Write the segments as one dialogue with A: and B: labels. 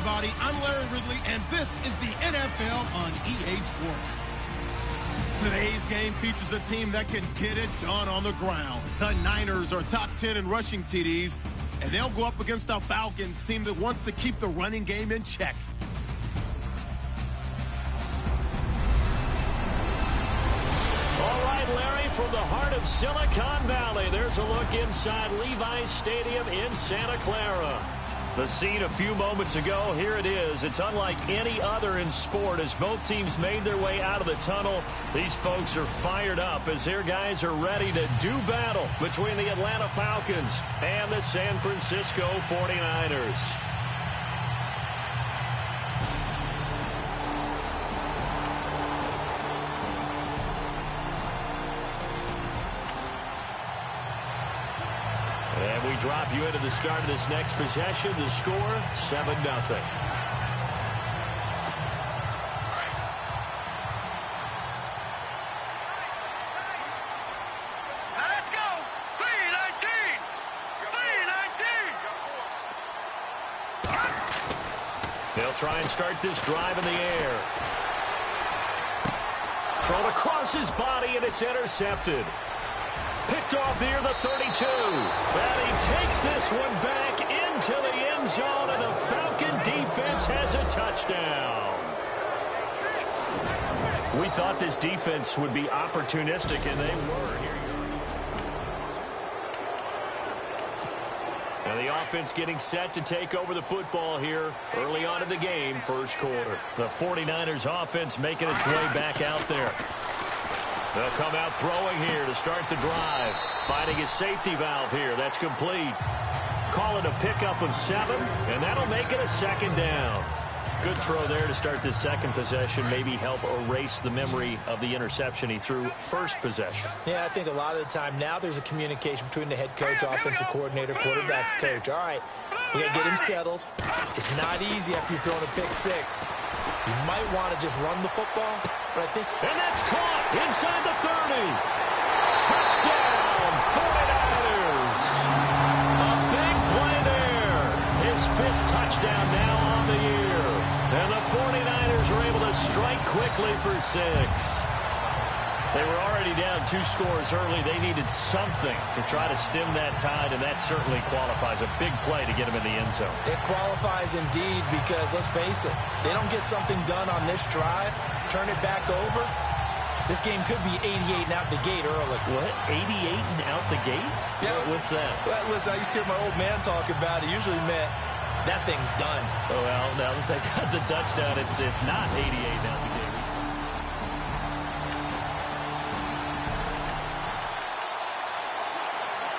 A: everybody. I'm Larry Ridley, and this is the NFL on EA Sports. Today's game features a team that can get it done on the ground. The Niners are top 10 in rushing TDs, and they'll go up against the Falcons, team that wants to keep the running game in check.
B: All right, Larry, from the heart of Silicon Valley, there's a look inside Levi's Stadium in Santa Clara. The scene a few moments ago, here it is. It's unlike any other in sport as both teams made their way out of the tunnel. These folks are fired up as their guys are ready to do battle between the Atlanta Falcons and the San Francisco 49ers. And we drop you into the start of this next possession. The score, 7-0.
C: Let's go! 319! 319!
B: They'll try and start this drive in the air. Thrown across his body, and it's intercepted. Picked off near the 32. And he takes this one back into the end zone, and the Falcon defense has a touchdown. We thought this defense would be opportunistic, and they were. And the offense getting set to take over the football here early on in the game, first quarter. The 49ers offense making its way back out there. They'll come out throwing here to start the drive. Finding a safety valve here. That's complete. Call it a pickup of 7, and that'll make it a second down. Good throw there to start this second possession. Maybe help erase the memory of the interception he threw first possession.
D: Yeah, I think a lot of the time now there's a communication between the head coach, offensive coordinator, quarterback's coach. All right, we got to get him settled. It's not easy after you've thrown a pick 6. You might want to just run the football, but I think...
B: And that's caught inside the 30. Touchdown, 49ers. A big play there. His 5th touchdown now on the year. And the 49ers are able to strike quickly for 6. They were already down 2 scores early. They needed something to try to stem that tide, and that certainly qualifies. A big play to get them in the end zone.
D: It qualifies indeed because, let's face it, they don't get something done on this drive, turn it back over, this game could be 88 and out the gate early.
B: What? 88 and out the gate?
D: Yeah.
B: What's that?
D: Well, listen, I used to hear my old man talk about it. Usually meant that thing's done.
B: Oh, well, now that they got the touchdown, it's not 88 and out the gate.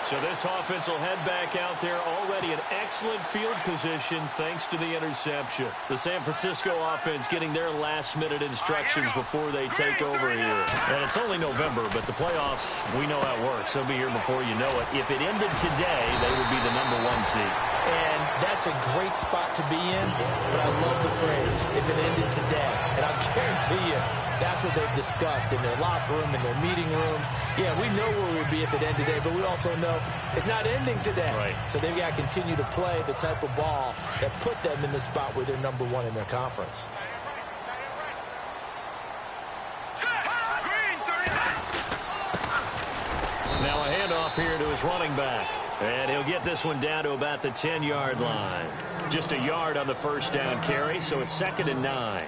B: So this offense will head back out there, already in excellent field position thanks to the interception. The San Francisco offense getting their last-minute instructions before they take over here. And it's only November, but the playoffs, we know how it works. They'll be here before you know it. If it ended today, they would be the #1 seed.
D: And that's a great spot to be in, but I love the phrase, if it ended today. And I guarantee you, that's what they've discussed in their locker room, in their meeting rooms. Yeah, we know where we would be if it ended today, but we also know it's not ending today.
B: Right.
D: So they've got to continue to play the type of ball that put them in the spot where they're #1 in their conference.
B: Now a handoff here to his running back. And he'll get this one down to about the 10-yard line. Just a yard on the first down carry, so it's 2nd and 9.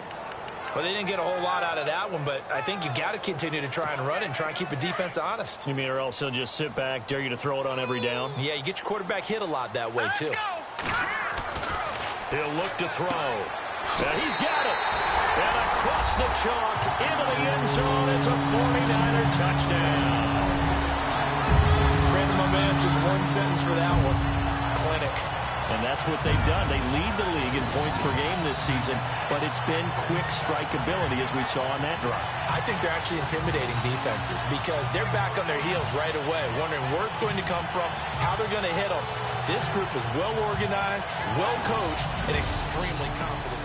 D: Well, they didn't get a whole lot out of that one, but I think you've got to continue to try and run and try and keep the defense honest.
B: You mean or else he'll just sit back, dare you to throw it on every down?
D: Yeah, you get your quarterback hit a lot that way, too.
B: He'll look to throw. Yeah, he's got it. And across the chalk into the end zone. It's a 49er touchdown.
D: Brandon, my man, just one sentence for that one. Clinic.
B: And that's what they've done. They lead the league in points per game this season, but it's been quick strikeability as we saw on that drive.
D: I think they're actually intimidating defenses because they're back on their heels right away, wondering where it's going to come from, how they're going to hit them. This group is well organized, well coached, and extremely confident.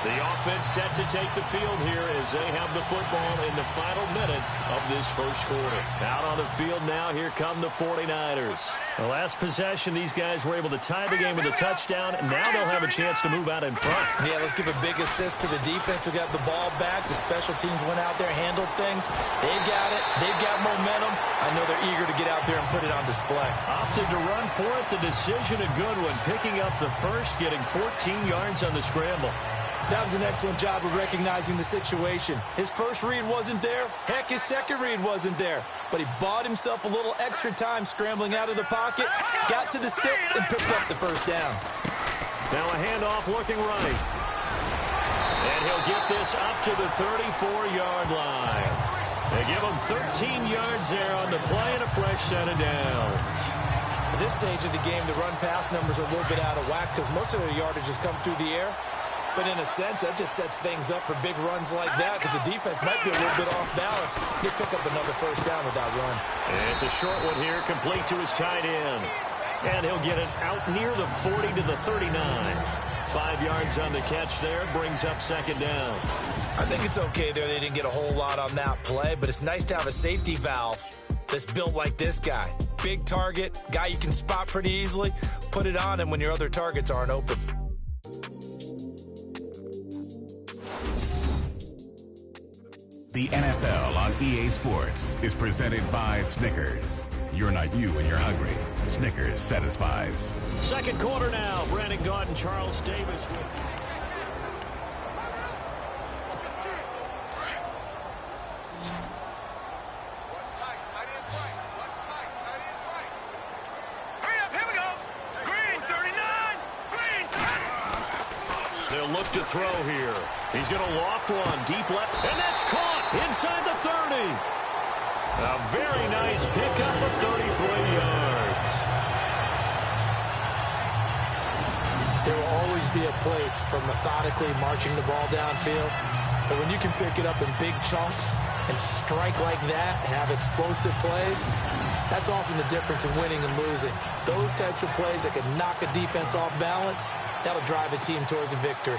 B: The offense set to take the field here as they have the football in the final minute of this first quarter. Out on the field now, here come the 49ers. The last possession, these guys were able to tie the game with a touchdown, and now they'll have a chance to move out in front.
D: Yeah, let's give a big assist to the defense who got the ball back. The special teams went out there, handled things. They've got it. They've got momentum. I know they're eager to get out there and put it on display.
B: Opted to run for it. The decision a good one. Picking up the first, getting 14 yards on the scramble.
D: That was an excellent job of recognizing the situation. His first read wasn't there. Heck, his second read wasn't there. But he bought himself a little extra time scrambling out of the pocket, got to the sticks, and picked up the first down.
B: Now a handoff looking right. And he'll get this up to the 34-yard line. They give him 13 yards there on the play and a fresh set of downs.
D: At this stage of the game, the run-pass numbers are a little bit out of whack because most of their yardage has come through the air. But in a sense, that just sets things up for big runs like that because the defense might be a little bit off balance. He'll pick up another first down with that run.
B: And it's a short one here, complete to his tight end. And he'll get it out near the 40 to the 39. 5 yards on the catch there, brings up second down.
D: I think it's okay there. They didn't get a whole lot on that play, but it's nice to have a safety valve that's built like this guy. Big target, guy you can spot pretty easily. Put it on him when your other targets aren't open.
E: The NFL on EA Sports is presented by Snickers. You're not you when you're hungry. Snickers satisfies.
B: Second quarter now. Brandon Gaudin, Charles Davis with you. They'll look to throw here. He's going to loft one deep left, and that's caught inside the 30. A very nice pickup of 33 yards.
D: There will always be a place for methodically marching the ball downfield, but when you can pick it up in big chunks and strike like that, have explosive plays, that's often the difference in winning and losing. Those types of plays that can knock a defense off balance, that'll drive a team towards a victory.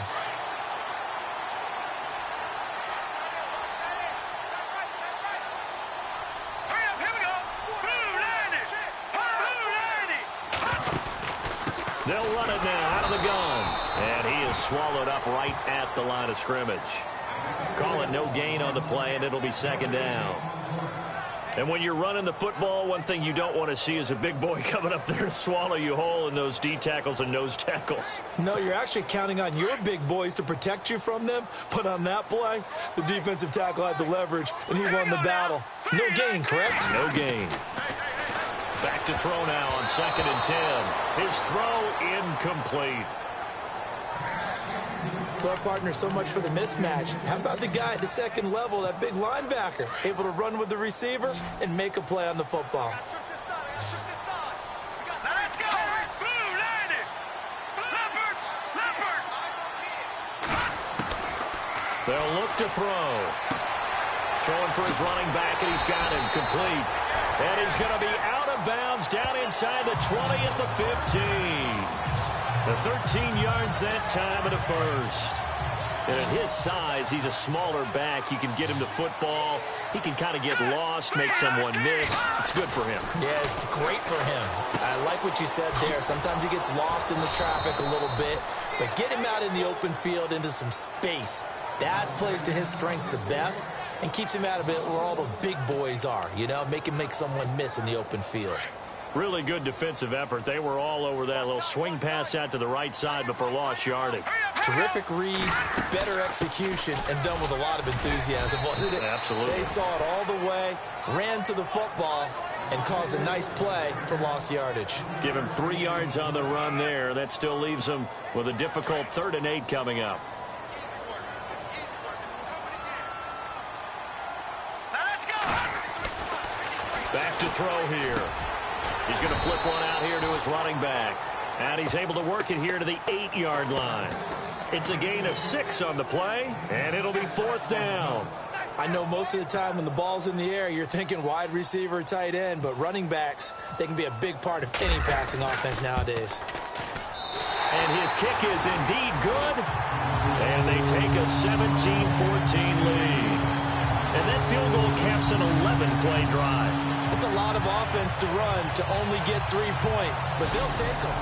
B: They'll run it now out of the gun. And he is swallowed up right at the line of scrimmage. Call it no gain on the play, and it'll be second down. And when you're running the football, one thing you don't want to see is a big boy coming up there to swallow you whole in those D tackles and nose tackles.
D: No, you're actually counting on your big boys to protect you from them. But on that play, the defensive tackle had the leverage, and he won the battle. No gain, correct?
B: No gain. Back to throw now on 2nd and 10. His throw incomplete.
D: Well, partner, so much for the mismatch. How about the guy at the second level, that big linebacker, able to run with the receiver and make a play on the football?
C: Now let's go! Blue, landed! Leopard! Leopard!
B: They'll look to throw. Throwing for his running back, and he's got him complete. And he's going to be out of bounds down inside the 20 at the 15. The 13 yards that time at a first. And at his size, he's a smaller back. You can get him the football. He can kind of get lost, make someone miss. It's good for him.
D: Yeah, it's great for him. I like what you said there. Sometimes he gets lost in the traffic a little bit. But get him out in the open field into some space. That plays to his strengths the best and keeps him out of it where all the big boys are, you know, make someone miss in the open field.
B: Really good defensive effort. They were all over that little swing pass out to the right side before lost yardage.
D: Terrific read, better execution, and done with a lot of enthusiasm, wasn't it?
B: Absolutely.
D: They saw it all the way, ran to the football, and caused a nice play for lost yardage.
B: Give him 3 yards on the run there. That still leaves him with a difficult 3rd and 8 coming up. Back to throw here. He's going to flip one out here to his running back. And he's able to work it here to the 8-yard line. It's a gain of 6 on the play, and it'll be 4th down.
D: I know most of the time when the ball's in the air, you're thinking wide receiver, tight end, but running backs, they can be a big part of any passing offense nowadays.
B: And his kick is indeed good. And they take a 17-14 lead. And that field goal caps an 11-play drive.
D: It's a lot of offense to run to only get 3 points, but they'll take them.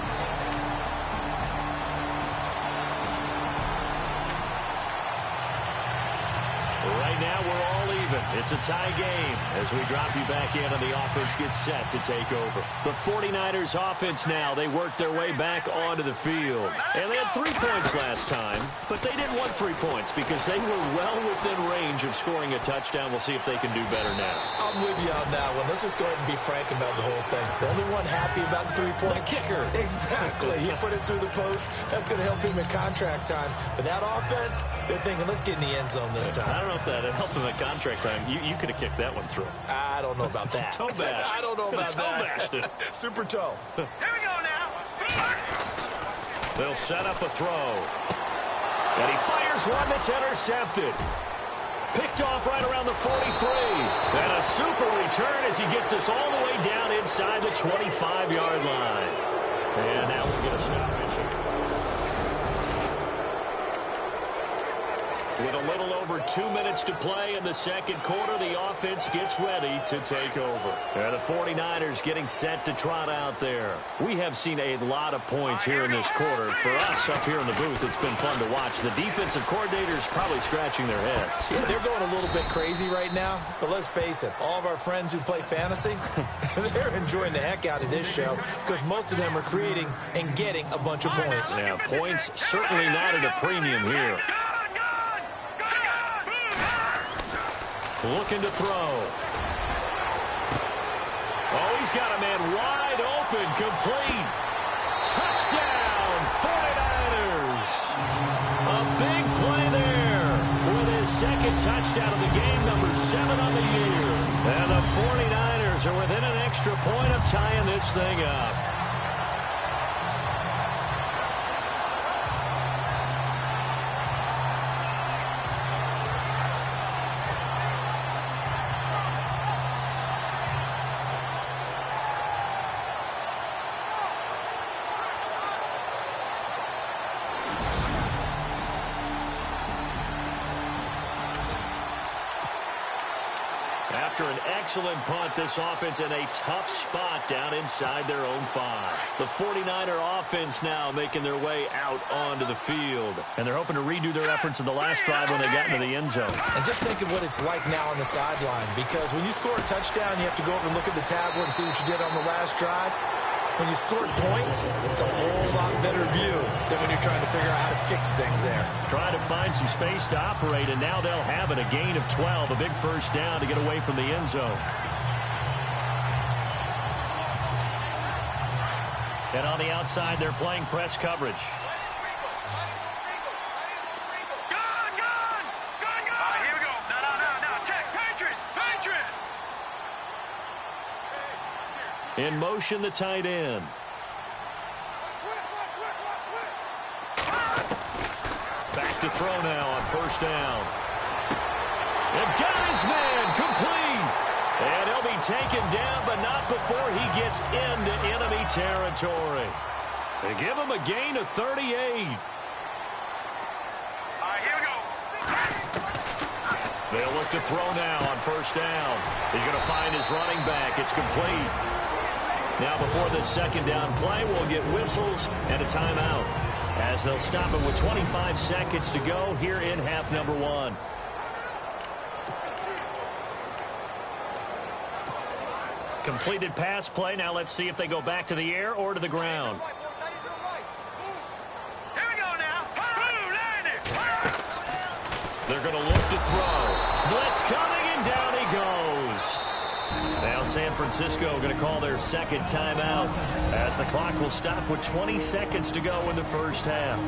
B: Right now, we're all even. It's a tie game as we drop you back in and the offense gets set to take over. The 49ers offense now, they work their way back onto the field. And they had 3 points last time, but they didn't want 3 points because they were well within range of scoring a touchdown. We'll see if they can do better now.
D: I'm with you on that one. Let's just go ahead and be frank about the whole thing. The only one happy about the 3-point
B: kicker.
D: Exactly. He put it through the post. That's going to help him in contract time. But that offense, they're thinking, let's get in the end zone this time.
B: I don't know if that helped him at contract time. You could have kicked that one through.
D: I don't know about that.
B: Toe bash.
D: I don't know about that.
B: Toe bashed.
D: Super toe.
C: Here we go now.
B: They'll set up a throw. And he fires one that's intercepted. Picked off right around the 43. And a super return as he gets us all the way down inside the 25-yard line. And now we'll get a stoppage here. With a little over 2 minutes to play in the second quarter, the offense gets ready to take over. And the 49ers getting set to trot out there. We have seen a lot of points here in this quarter. For us up here in the booth, it's been fun to watch. The defensive coordinators probably scratching their heads.
D: Yeah, they're going a little bit crazy right now, but let's face it, all of our friends who play fantasy, they're enjoying the heck out of this show because most of them are creating and getting a bunch of points.
B: Yeah, points certainly not at a premium here. Looking to throw. Oh, he's got a man wide open, complete. Touchdown, 49ers. A big play there with his second touchdown of the game, number 7 on the year. And the 49ers are within an extra point of tying this thing up. After an excellent punt, this offense in a tough spot down inside their own 5. The 49er offense now making their way out onto the field. And they're hoping to redo their efforts in the last drive when they got into the end zone.
D: And just think of what it's like now on the sideline, because when you score a touchdown, you have to go over and look at the tablet and see what you did on the last drive. When you scored points, it's a whole lot better view than when you're trying to figure out how to fix things there.
B: Trying to find some space to operate, and now they'll have it. A gain of 12, a big first down to get away from the end zone. And on the outside, they're playing press coverage.
C: Here we go. No. Check. Patriot.
B: In motion, the tight end. Back to throw now on first down. And got his man complete. And he'll be taken down, but not before he gets into enemy territory. They give him a gain of 38.
C: Here we go.
B: They'll look to throw now on first down. He's going to find his running back. It's complete. Now before this second down play, we'll get whistles and a timeout as they'll stop it with 25 seconds to go here in half number 1. Completed pass play. Now let's see if they go back to the air or to the ground.
C: Here we go now.
B: They're going to look to throw. Blitz coming, and down he goes. Now San Francisco going to call their second timeout as the clock will stop with 20 seconds to go in the first half.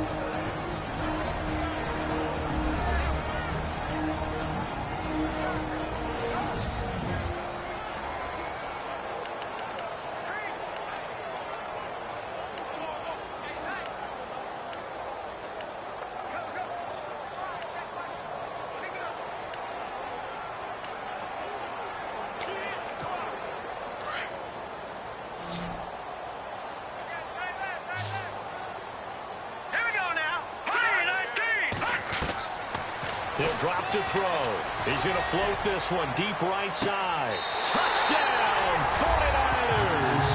B: He'll drop to throw. He's going to float this one deep right side. Touchdown, 49ers.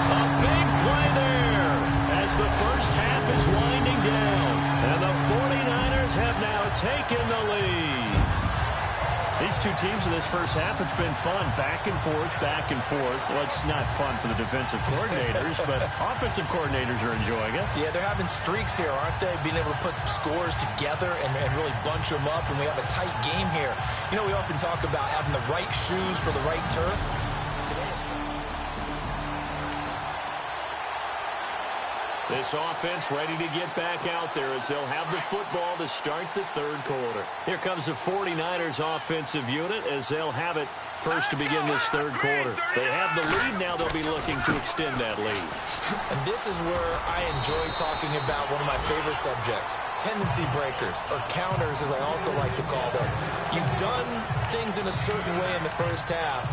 B: A big play there as the first half is winding down. And the 49ers have now taken the lead. These two teams in this first half, it's been fun. Back and forth, back and forth. Well, it's not fun for the defensive coordinators, but offensive coordinators are enjoying it.
D: Yeah, they're having streaks here, aren't they? Being able to put scores together and really bunch them up, and we have a tight game here. You know, we often talk about having the right shoes for the right turf.
B: This offense ready to get back out there as they'll have the football to start the third quarter. Here comes the 49ers offensive unit as they'll have it first to begin this third quarter. They have the lead. Now they'll be looking to extend that lead.
D: And this is where I enjoy talking about one of my favorite subjects, tendency breakers, or counters as I also like to call them. You've done things in a certain way in the first half,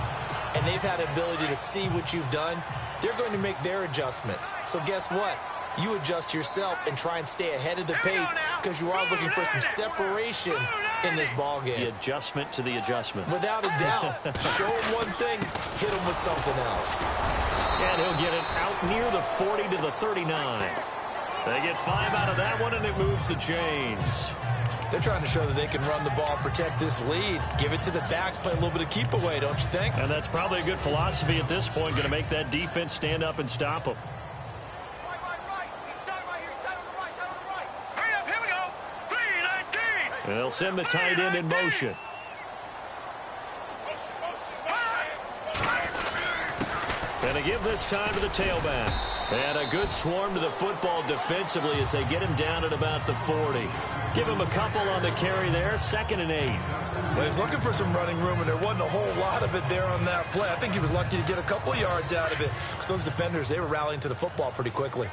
D: and they've had the ability to see what you've done. They're going to make their adjustments. So guess what? You adjust yourself and try and stay ahead of the pace because you are looking for some separation in this ball game.
B: The adjustment to the adjustment.
D: Without a doubt. Show him one thing, hit him with something else.
B: And he'll get it out near the 40 to the 39. They get 5 out of that one, and it moves the chains.
D: They're trying to show that they can run the ball, protect this lead, give it to the backs, play a little bit of keep away, don't you think?
B: And that's probably a good philosophy at this point, going to make that defense stand up and stop them. And they'll send the tight end in motion. And they give this time to the tailback. And a good swarm to the football defensively as they get him down at about the 40. Give him a couple on the carry there, 2nd and 8.
D: Well, he's looking for some running room, and there wasn't a whole lot of it there on that play. I think he was lucky to get a couple yards out of it. Because those defenders, they were rallying to the football pretty quickly.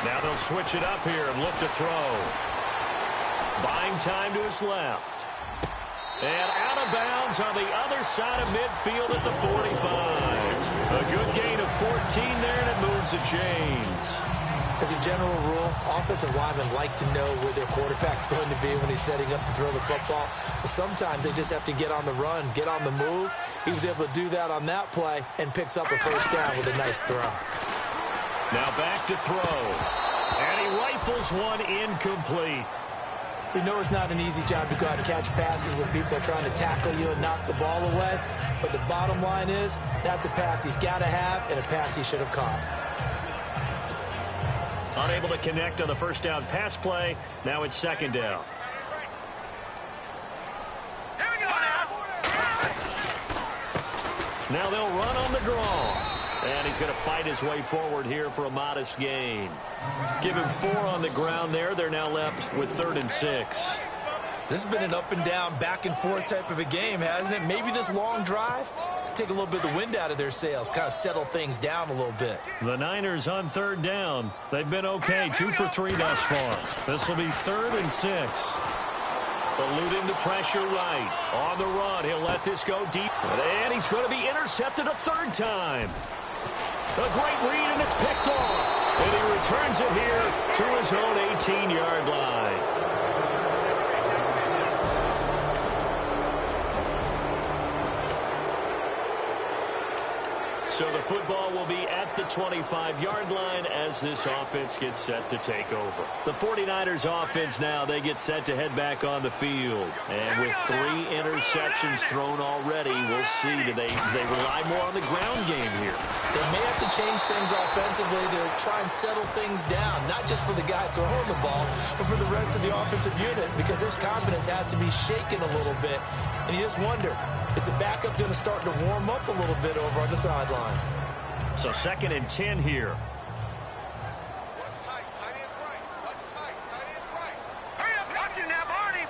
B: Now they'll switch it up here and look to throw. Buying time to his left. And out of bounds on the other side of midfield at the 45. A good gain of 14 there, and it moves the chains.
D: As a general rule, offensive linemen like to know where their quarterback's going to be when he's setting up to throw the football. But sometimes they just have to get on the run, get on the move. He was able to do that on that play and picks up a first down with a nice throw.
B: Now back to throw. And he rifles one incomplete.
D: We know it's not an easy job to go out and catch passes when people are trying to tackle you and knock the ball away. But the bottom line is, that's a pass he's got to have and a pass he should have caught.
B: Unable to connect on the first down pass play. Now it's 2nd down. Now they'll run on the draw. And he's going to fight his way forward here for a modest gain. Give him 4 on the ground there. They're now left with 3rd and 6.
D: This has been an up and down, back and forth type of a game, hasn't it? Maybe this long drive take a little bit of the wind out of their sails, kind of settle things down a little bit.
B: The Niners on 3rd down. They've been okay, 2 for 3 thus far. This will be 3rd and 6. Eluding the pressure right. On the run, he'll let this go deep. And he's going to be intercepted a 3rd time. A great read, and it's picked off. And he returns it here to his own 18-yard line. So the football will be at the 25-yard line as this offense gets set to take over. The 49ers offense now, they get set to head back on the field. And with 3 interceptions thrown already, we'll see. Do they rely more on the ground game here?
D: They may have to change things offensively to try and settle things down, not just for the guy throwing the ball, but for the rest of the offensive unit, because his confidence has to be shaken a little bit. And you just wonder, is the backup going to start to warm up a little bit over on the sideline?
B: So 2nd and 10 here.
C: What's tight? Tight is right. What's tight? Tight is right. Hurry up, watch him now, Barney.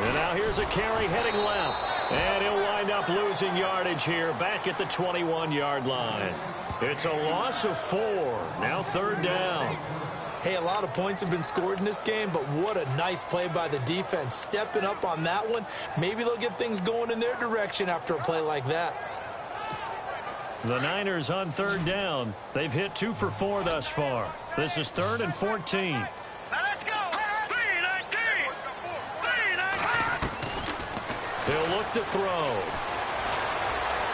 B: And now here's a carry heading left. And he'll wind up losing yardage here back at the 21-yard line. It's a loss of 4. Now 3rd down.
D: Hey, a lot of points have been scored in this game, but what a nice play by the defense. Stepping up on that one. Maybe they'll get things going in their direction after a play like that.
B: The Niners on third down. They've hit 2 for 4 thus far. This is 3rd and 14.
C: Now let's go. 3-19. 3-19.
B: He'll look to throw.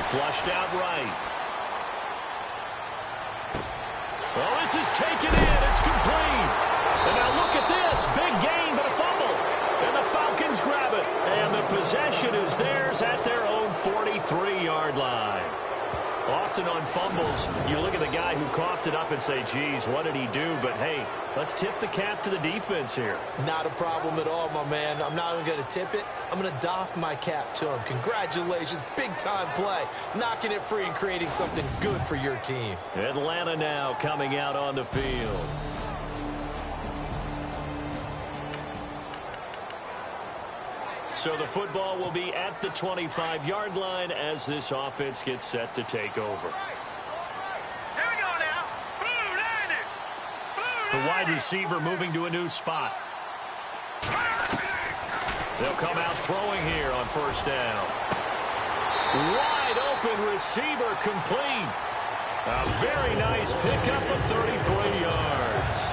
B: Flushed out right. Well, this is taken in. It's complete. And now look at this. Big gain, but a fumble. And the Falcons grab it. And the possession is theirs at their own 43-yard line. Often on fumbles, you look at the guy who coughed it up and say, geez, what did he do? But, hey, let's tip the cap to the defense here.
D: Not a problem at all, my man. I'm not even going to tip it. I'm going to doff my cap to him. Congratulations. Big-time play. Knocking it free and creating something good for your team.
B: Atlanta now coming out on the field. So the football will be at the 25-yard line as this offense gets set to take over.
C: Here we go now. Blue Niners.
B: The wide receiver moving to a new spot. They'll come out throwing here on first down. Wide open receiver complete. A very nice pickup of 33 yards.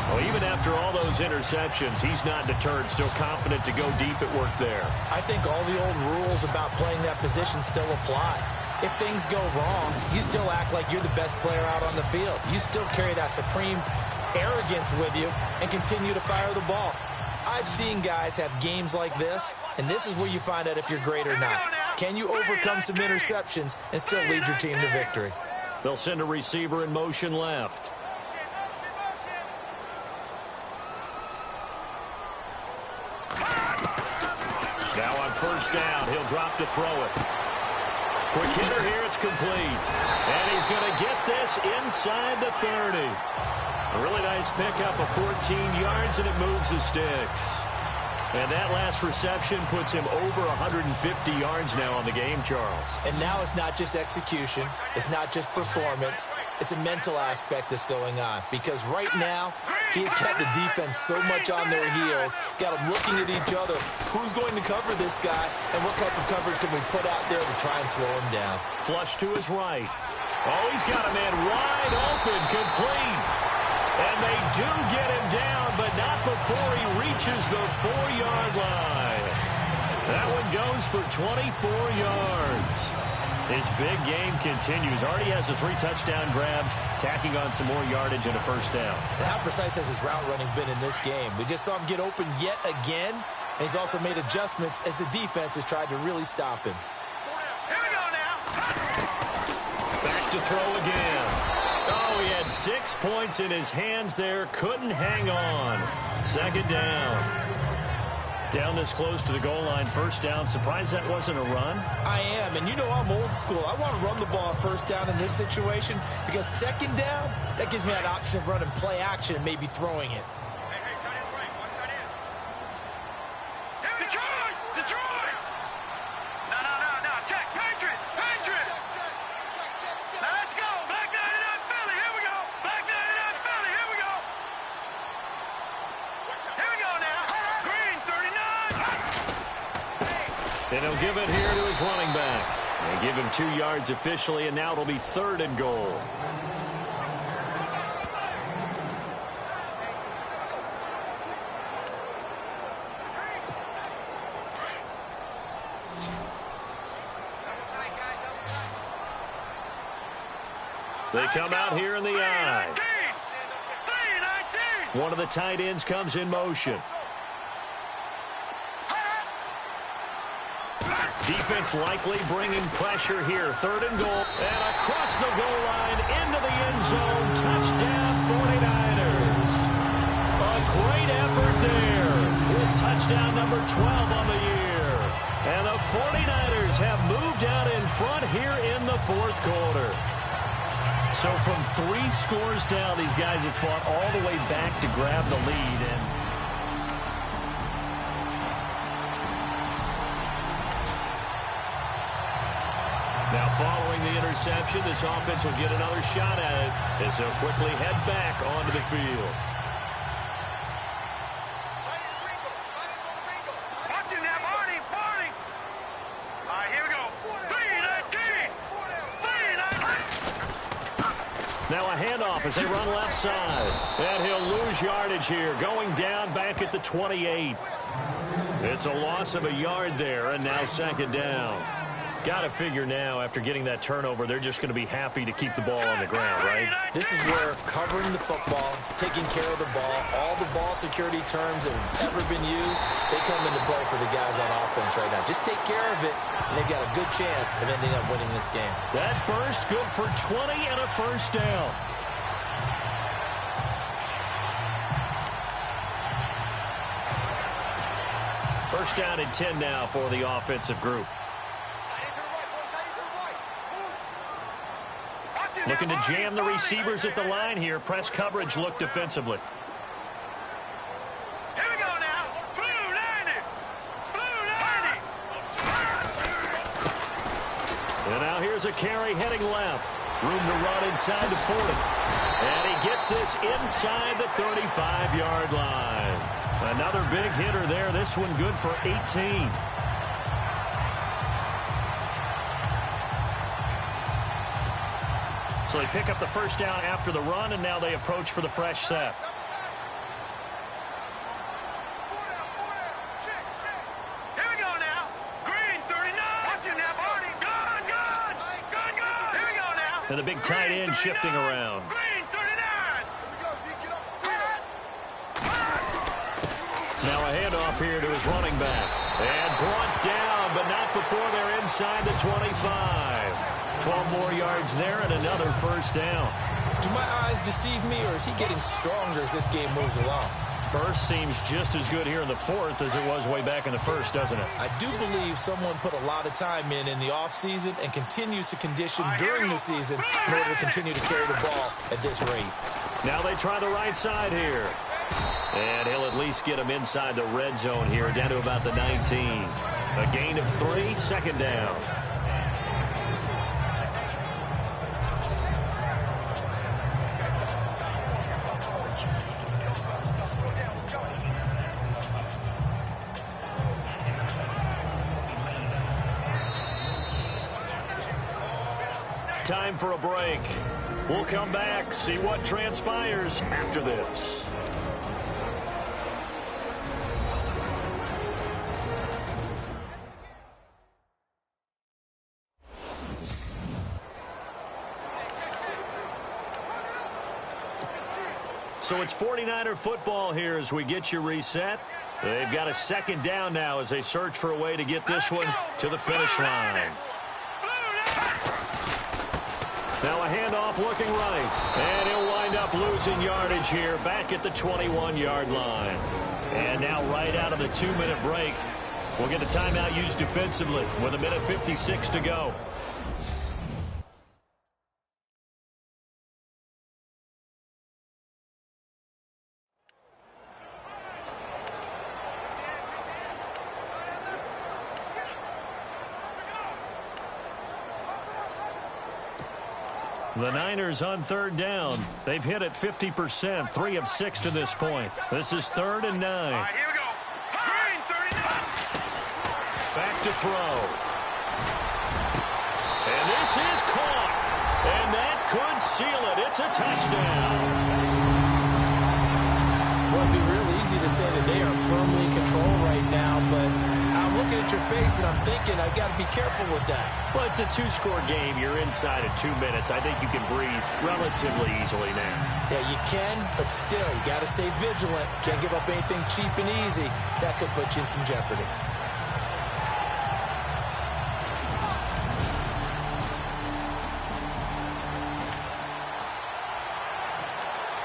B: Well, even after all those interceptions, he's not deterred, still confident to go deep at work there.
D: I think all the old rules about playing that position still apply. If things go wrong, you still act like you're the best player out on the field. You still carry that supreme arrogance with you and continue to fire the ball. I've seen guys have games like this, and this is where you find out if you're great or not. Can you overcome some interceptions and still lead your team to victory?
B: They'll send a receiver in motion left. Now on first down, he'll drop to throw it. Quick hitter here, it's complete. And he's going to get this inside the 30. A really nice pickup of 14 yards, and it moves the sticks. And that last reception puts him over 150 yards now on the game, Charles.
D: And now it's not just execution. It's not just performance. It's a mental aspect that's going on. Because right now, he's got the defense so much on their heels, got them looking at each other. Who's going to cover this guy, and what type of coverage can we put out there to try and slow him down?
B: Flush to his right. Oh, he's got a man wide open, complete. And they do get him down, but not before he reaches the 4-yard line. That one goes for 24 yards. His big game continues. Already has the 3 touchdown grabs, tacking on some more yardage and a first down.
D: And how precise has his route running been in this game? We just saw him get open yet again, and he's also made adjustments as the defense has tried to really stop him.
C: Here we go now.
B: Back to throw again. Oh, he had 6 points in his hands there. Couldn't hang on. Second down. Down this close to the goal line. First down. Surprised that wasn't a run?
D: I am, and you know I'm old school. I want to run the ball first down in this situation because second down, that gives me an option of running play action and maybe throwing it.
C: Hey, tight end's right. Watch tight end. Detroit! Detroit! No. Check. Patriots! Now let's go. Black 99 Philly. Here we go. Black 99 Philly. Here we go. Here we go now. Green 39.
B: And he'll give it here to his running back. They give him 2 yards officially, and now it'll be 3rd and goal. They come out here in the I.
C: 3-19.
B: One of the tight ends comes in motion. Defense likely bringing pressure here. 3rd and goal. And across the goal line into the end zone. Touchdown 49ers. A great effort there. With touchdown number 12 on the year. And the 49ers have moved out in front here in the 4th quarter. So from 3 scores down, these guys have fought all the way back to grab the lead. And now following the interception, this offense will get another shot at it as they'll quickly head back onto the field.
C: Tight end Ringo. Watch him now, Barney. All right, here we go. 3
B: Now a handoff as they run left side. And he'll lose yardage here, going down back at the 28. It's a loss of a yard there, and now second down. Got to figure now, after getting that turnover, they're just going to be happy to keep the ball on the ground, right?
D: This is where covering the football, taking care of the ball, all the ball security terms that have ever been used, they come into play for the guys on offense right now. Just take care of it, and they've got a good chance of ending up winning this game.
B: That burst good for 20 and a first down. First down and 10 now for the offensive group. Looking to jam the receivers at the line here. Press coverage look defensively.
C: Here we go now. Blue 90. Blue 90.
B: And now here's a carry heading left. Room to run inside the 40. And he gets this inside the 35-yard line. Another big hitter there. This one good for 18. So they pick up the first down after the run, and now they approach for the fresh set.
C: Here we go now. Green 39. Watch it now, Barney. Good, good. Good, good. Here we go now.
B: And the big tight end shifting around.
C: Green 39.
B: Now a handoff here to his running back. And brought down, but not before they're inside the 25. 12 more yards there and another first down.
D: Do my eyes deceive me, or is he getting stronger as this game moves along?
B: Burst seems just as good here in the fourth as it was way back in the first, doesn't it?
D: I do believe someone put a lot of time in the offseason and continues to condition during the season in order to continue to carry the ball at this rate.
B: Now they try the right side here. And he'll at least get him inside the red zone here, down to about the 19. A gain of 3, second down. Time for a break. We'll come back, see what transpires after this. So it's 49er football here as we get you reset. They've got a second down now as they search for a way to get this one to the finish line. Now a handoff looking right. And he'll wind up losing yardage here back at the 21-yard line. And now right out of the 2-minute break, we'll get a timeout used defensively with 1:56 to go. The Niners on third down. They've hit it 50%, 3 of 6 to this point. This is 3rd and 9.
C: All right, here we go. Green 39.
B: Back to throw. And this is caught. And that could seal it. It's a touchdown.
D: Well, it'd be real easy to say that they are firmly in control right now, but I'm looking at your face and I'm thinking I've got to be careful with that.
B: Well, it's a 2-score game. You're inside of 2 minutes. I think you can breathe relatively easily now.
D: Yeah, you can, but still, you got to stay vigilant. Can't give up anything cheap and easy. That could put you in some jeopardy.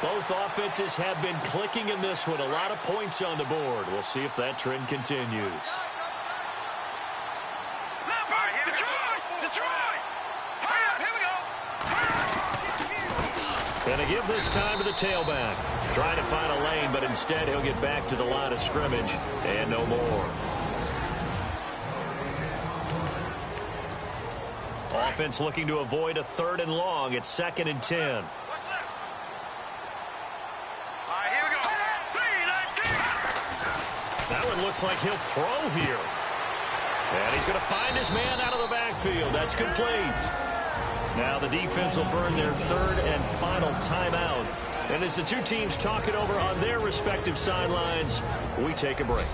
B: Both offenses have been clicking in this one. A lot of points on the board. We'll see if that trend continues. And they give this time to the tailback. Trying to find a lane, but instead he'll get back to the line of scrimmage and no more. Offense looking to avoid a 3rd and long. It's 2nd and 10. That one looks like he'll throw here. And he's going to find his man out of the backfield. That's complete. Now the defense will burn their third and final timeout. And as the two teams talk it over on their respective sidelines, we take a break.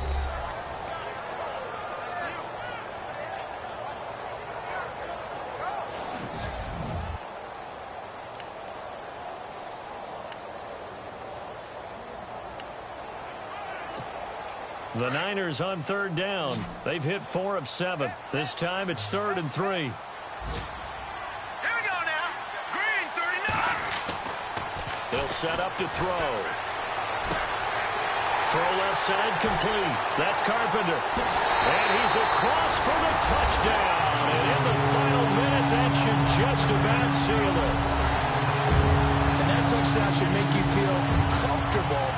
B: The Niners on third down. They've hit 4 of 7. This time it's 3rd and 3.
C: Here we go now. Green, 39.
B: They'll set up to throw. Throw left side complete. That's Carpenter. And he's across for the touchdown. And in the final minute, that should just about seal it.
D: And that touchdown should make you feel comfortable.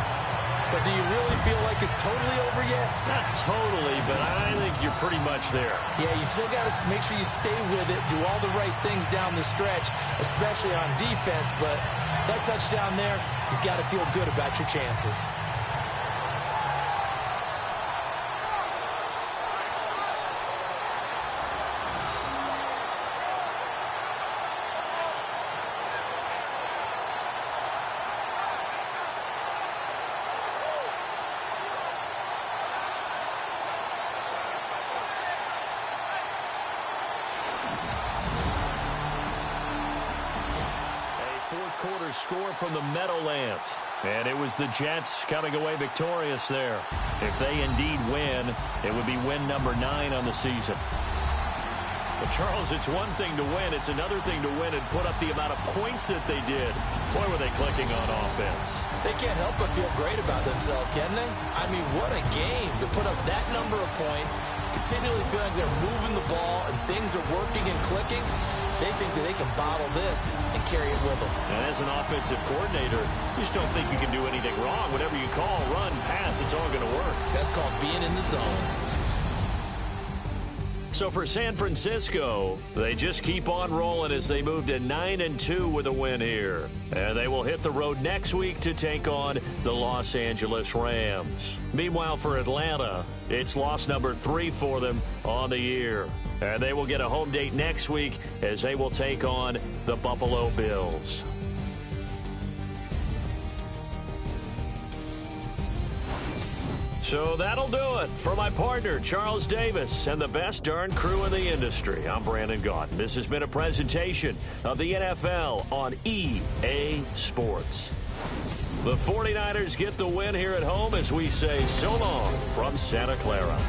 D: But do you really feel like it's totally over yet?
B: Not totally, but I think you're pretty much there.
D: Yeah, you still got to make sure you stay with it, do all the right things down the stretch, especially on defense. But that touchdown there, you've got to feel good about your chances.
B: Quarter score from the Meadowlands. And it was the Jets coming away victorious there. If they indeed win, it would be win number 9 on the season. But Charles, it's one thing to win. It's another thing to win and put up the amount of points that they did. Boy, were they clicking on offense.
D: They can't help but feel great about themselves, can they? I mean, what a game to put up that number of points, continually feeling they're moving the ball and things are working and clicking. They think that they can bottle this and carry it with them.
B: And as an offensive coordinator, you just don't think you can do anything wrong. Whatever you call, run, pass, it's all going to work.
D: That's called being in the zone.
B: So for San Francisco, they just keep on rolling as they move to 9-2 with a win here. And they will hit the road next week to take on the Los Angeles Rams. Meanwhile, for Atlanta, it's loss number 3 for them on the year. And they will get a home date next week as they will take on the Buffalo Bills. So that'll do it for my partner, Charles Davis, and the best darn crew in the industry. I'm Brandon Gaudin. This has been a presentation of the NFL on EA Sports. The 49ers get the win here at home as we say so long from Santa Clara.